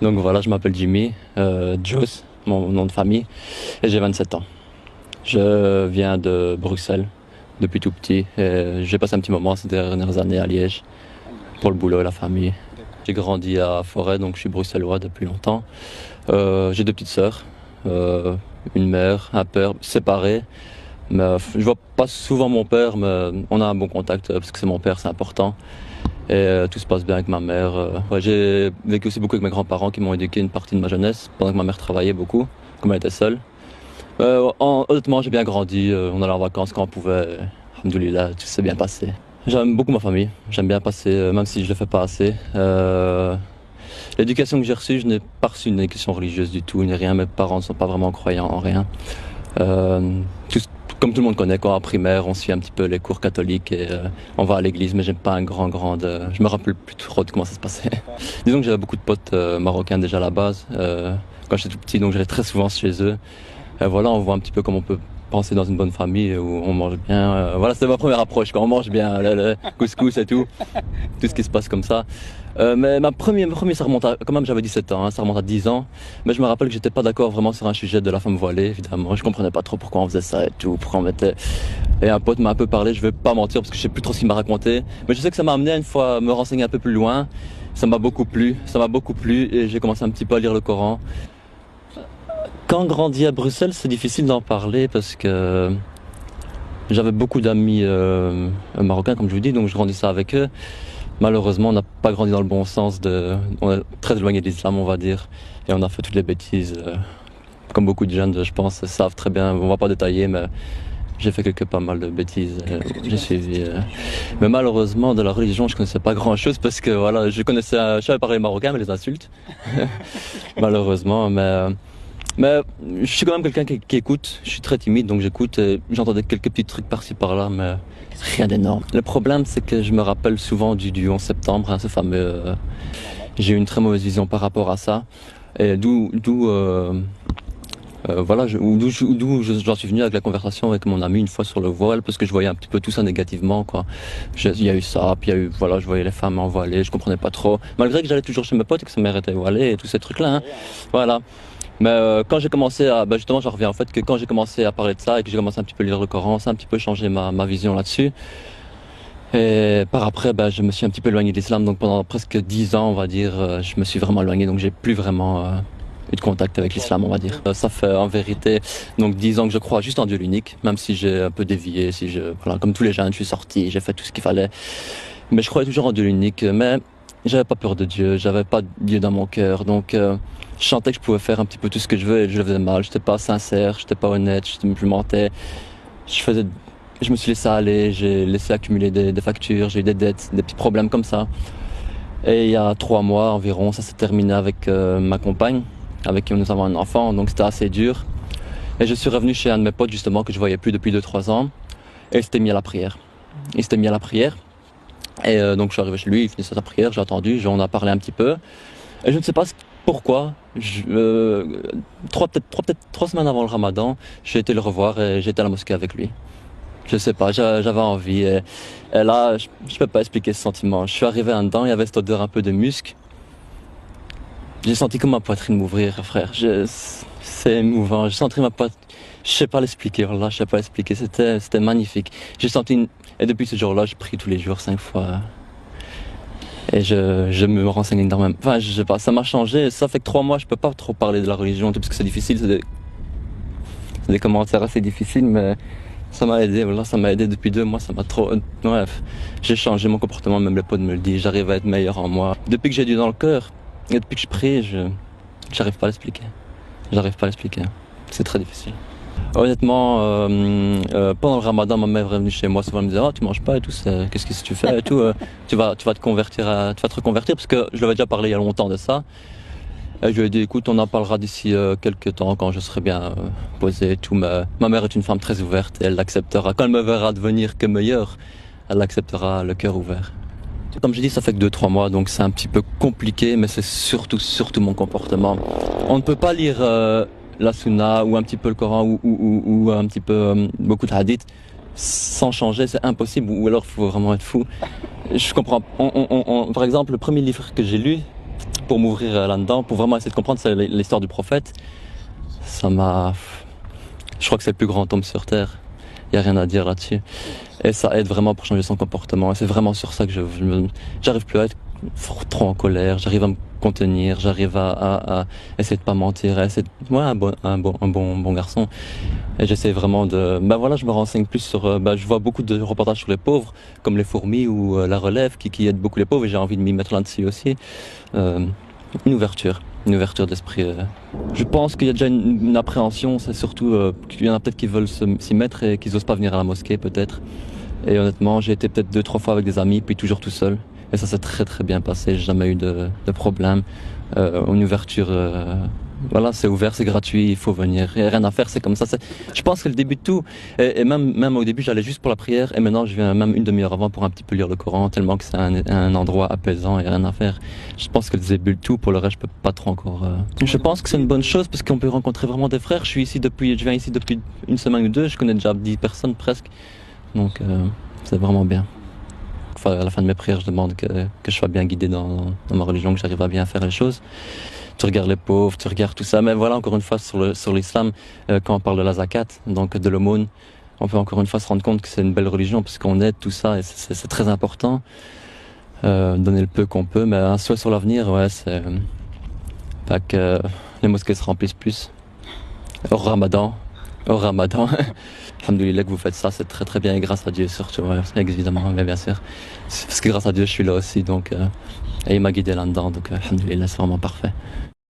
Donc voilà, je m'appelle Jimmy, Jos, mon nom de famille, et j'ai 27 ans. Je viens de Bruxelles depuis tout petit. Et j'ai passé un petit moment ces dernières années à Liège pour le boulot et la famille. J'ai grandi à Forêt, donc je suis bruxellois depuis longtemps. J'ai deux petites sœurs, une mère, un père, séparés. Mais je vois pas souvent mon père, mais on a un bon contact parce que c'est mon père, c'est important. Et tout se passe bien avec ma mère. Ouais, j'ai vécu aussi beaucoup avec mes grands-parents qui m'ont éduqué une partie de ma jeunesse, pendant que ma mère travaillait beaucoup, comme elle était seule. Honnêtement, j'ai bien grandi, on allait en vacances quand on pouvait. Alhamdoulilah, tout s'est bien passé. J'aime beaucoup ma famille, j'aime bien passer, même si je le fais pas assez. L'éducation que j'ai reçue, je n'ai pas reçu une éducation religieuse du tout, ni rien. Mes parents ne sont pas vraiment croyants en rien. Euh, tout- Comme tout le monde connaît, quand en primaire, on suit un petit peu les cours catholiques et on va à l'église, mais j'aime pas un je me rappelle plus trop de comment ça se passait. Disons que j'avais beaucoup de potes marocains déjà à la base, quand j'étais tout petit, donc j'allais très souvent chez eux. Voilà, on voit un petit peu comment on peut penser dans une bonne famille où on mange bien. Voilà, c'était ma première approche, quand on mange bien, le couscous et tout ce qui se passe comme ça. Mais ma première, ça remonte à, quand même, j'avais 17 ans, hein, ça remonte à 10 ans. Mais je me rappelle que j'étais pas d'accord vraiment sur un sujet de la femme voilée, évidemment. Je comprenais pas trop pourquoi on faisait ça et tout, pourquoi on mettait. Et un pote m'a un peu parlé, je vais pas mentir parce que je sais plus trop ce qu'il m'a raconté. Mais je sais que ça m'a amené à une fois à me renseigner un peu plus loin. Ça m'a beaucoup plu et j'ai commencé un petit peu à lire le Coran. Quand on grandit à Bruxelles, c'est difficile d'en parler parce que j'avais beaucoup d'amis marocains, comme je vous dis, donc je grandissais avec eux. Malheureusement, on n'a pas grandi dans le bon sens. On est très éloigné de l'islam, on va dire, et on a fait toutes les bêtises. Comme beaucoup de jeunes, je pense, savent très bien. On va pas détailler, mais j'ai fait pas mal de bêtises. J'ai suivi. Mais malheureusement, de la religion, je connaissais pas grand-chose parce que voilà, je savais parler marocain, mais les insultes, malheureusement. Mais je suis quand même quelqu'un qui écoute. Je suis très timide, donc j'écoute. J'entendais quelques petits trucs par-ci par-là, mais rien d'énorme. Le problème, c'est que je me rappelle souvent du 11 septembre, hein, ce fameux. J'ai eu une très mauvaise vision par rapport à ça. Et voilà, j'en suis venu avec la conversation avec mon ami une fois sur le voile, parce que je voyais un petit peu tout ça négativement, quoi. Il y a eu ça, puis il y a eu, voilà, je voyais les femmes en voilée, je comprenais pas trop. Malgré que j'allais toujours chez mes potes et que sa mère était voilée et tous ces trucs-là, hein. Voilà. Mais quand j'ai commencé à, justement, j'en reviens en fait que quand j'ai commencé à parler de ça et que j'ai commencé un petit peu à lire le Coran, ça a un petit peu changé ma vision là-dessus. Et par après, je me suis un petit peu éloigné de l'islam, donc pendant presque 10 ans, on va dire, je me suis vraiment éloigné, donc j'ai plus vraiment eu de contact avec l'islam, on va dire. Ça fait en vérité donc 10 ans que je crois juste en Dieu l'unique, même si j'ai un peu dévié, voilà, comme tous les jeunes, je suis sorti, j'ai fait tout ce qu'il fallait, mais je croyais toujours en Dieu l'unique. Mais j'avais pas peur de Dieu, j'avais pas Dieu dans mon cœur, donc je sentais que je pouvais faire un petit peu tout ce que je veux et je le faisais mal. J'étais pas sincère, j'étais pas honnête, je mentais. Je faisais, je me suis laissé aller, j'ai laissé accumuler des factures, j'ai eu des dettes, des petits problèmes comme ça. Et il y a 3 mois environ, ça s'est terminé avec ma compagne, avec qui nous avons un enfant, donc c'était assez dur. Et je suis revenu chez un de mes potes justement que je voyais plus depuis 2, 3 ans, et il s'était mis à la prière. Il s'était mis à la prière. Et donc je suis arrivé chez lui, il finissait sa prière, j'ai attendu, on a parlé un petit peu. Et je ne sais pas pourquoi, peut-être 3 semaines avant le ramadan, j'ai été le revoir et j'ai été à la mosquée avec lui. Je sais pas, j'avais envie. Et là, je peux pas expliquer ce sentiment. Je suis arrivé en dedans, il y avait cette odeur un peu de musc. J'ai senti comme ma poitrine m'ouvrir, frère. C'est émouvant. J'ai senti ma poitrine. Je sais pas l'expliquer, voilà, je sais pas l'expliquer. C'était magnifique. Et depuis ce jour-là, je prie tous les jours 5 fois. Et je me renseigne énormément. Enfin, je sais pas, ça m'a changé. Ça fait que 3 mois, je peux pas trop parler de la religion, parce que c'est difficile. C'est des commentaires assez difficiles, mais ça m'a aidé. Voilà, ça m'a aidé depuis 2 mois. Ça m'a trop. Bref, j'ai changé mon comportement. Même les potes me le disent. J'arrive à être meilleur en moi. Depuis que j'ai Dieu dans le cœur et depuis que je prie, j'arrive pas à l'expliquer. J'arrive pas à l'expliquer. C'est très difficile. Honnêtement, pendant le ramadan, ma mère est venue chez moi souvent, elle me disait, ah, tu manges pas et tout, qu'est-ce que tu fais et tout, tu vas te convertir tu vas te reconvertir, parce que je lui avais déjà parlé il y a longtemps de ça. Et je lui ai dit, écoute, on en parlera d'ici quelques temps, quand je serai bien posé et tout. Mais ma mère est une femme très ouverte et elle l'acceptera. Quand elle me verra devenir que meilleure, elle l'acceptera le cœur ouvert. Comme j'ai dit, ça fait que 2, 3 mois, donc c'est un petit peu compliqué, mais c'est surtout mon comportement. On ne peut pas lire la sunna ou un petit peu le Coran ou un petit peu beaucoup de hadith sans changer, c'est impossible, ou alors il faut vraiment être fou. Je comprends. Par exemple, le premier livre que j'ai lu, pour m'ouvrir là-dedans, pour vraiment essayer de comprendre l'histoire du prophète, je crois que c'est le plus grand homme sur terre. Il n'y a rien à dire là-dessus. Et ça aide vraiment pour changer son comportement. Et c'est vraiment sur ça que j'arrive plus à être trop en colère, j'arrive à me contenir, j'arrive à essayer de pas mentir, à essayer de, ouais, un bon garçon. Et j'essaie vraiment je me renseigne plus sur, je vois beaucoup de reportages sur les pauvres, comme les fourmis ou la relève qui aident beaucoup les pauvres et j'ai envie de m'y mettre là-dessus aussi. Une ouverture d'esprit. Je pense qu'il y a déjà une appréhension, c'est surtout qu'il y en a peut-être qui veulent s'y mettre et qui n'osent pas venir à la mosquée peut-être. Et honnêtement, j'ai été peut-être 2-3 fois avec des amis, puis toujours tout seul. Et ça s'est très très bien passé, j'ai jamais eu de problème. Une ouverture, voilà, c'est ouvert, c'est gratuit, il faut venir. Il n'y a rien à faire, c'est comme ça. Je pense que c'est le début de tout. Et même au début, j'allais juste pour la prière. Et maintenant, je viens même une demi-heure avant pour un petit peu lire le Coran, tellement que c'est un endroit apaisant et rien à faire. Je pense que c'est le début de tout. Pour le reste, je peux pas trop encore. Je pense que c'est une bonne chose parce qu'on peut rencontrer vraiment des frères. Je viens ici depuis une semaine ou deux. Je connais déjà 10 personnes presque. Donc, c'est vraiment bien. Enfin, à la fin de mes prières, je demande que je sois bien guidé dans ma religion, que j'arrive à bien faire les choses. Tu regardes les pauvres, tu regardes tout ça. Mais voilà, encore une fois, sur l'islam, quand on parle de la zakat, donc de l'aumône, on peut encore une fois se rendre compte que c'est une belle religion parce qu'on aide tout ça et c'est très important. Donner le peu qu'on peut, mais un souhait sur l'avenir, ouais, c'est pas que les mosquées se remplissent plus. Au Ramadan. Alhamdoulilah que vous faites ça, c'est très très bien et grâce à Dieu surtout, ouais, évidemment, mais bien sûr. Parce que grâce à Dieu je suis là aussi, donc et il m'a guidé là-dedans, donc alhamdoulilah, c'est vraiment parfait.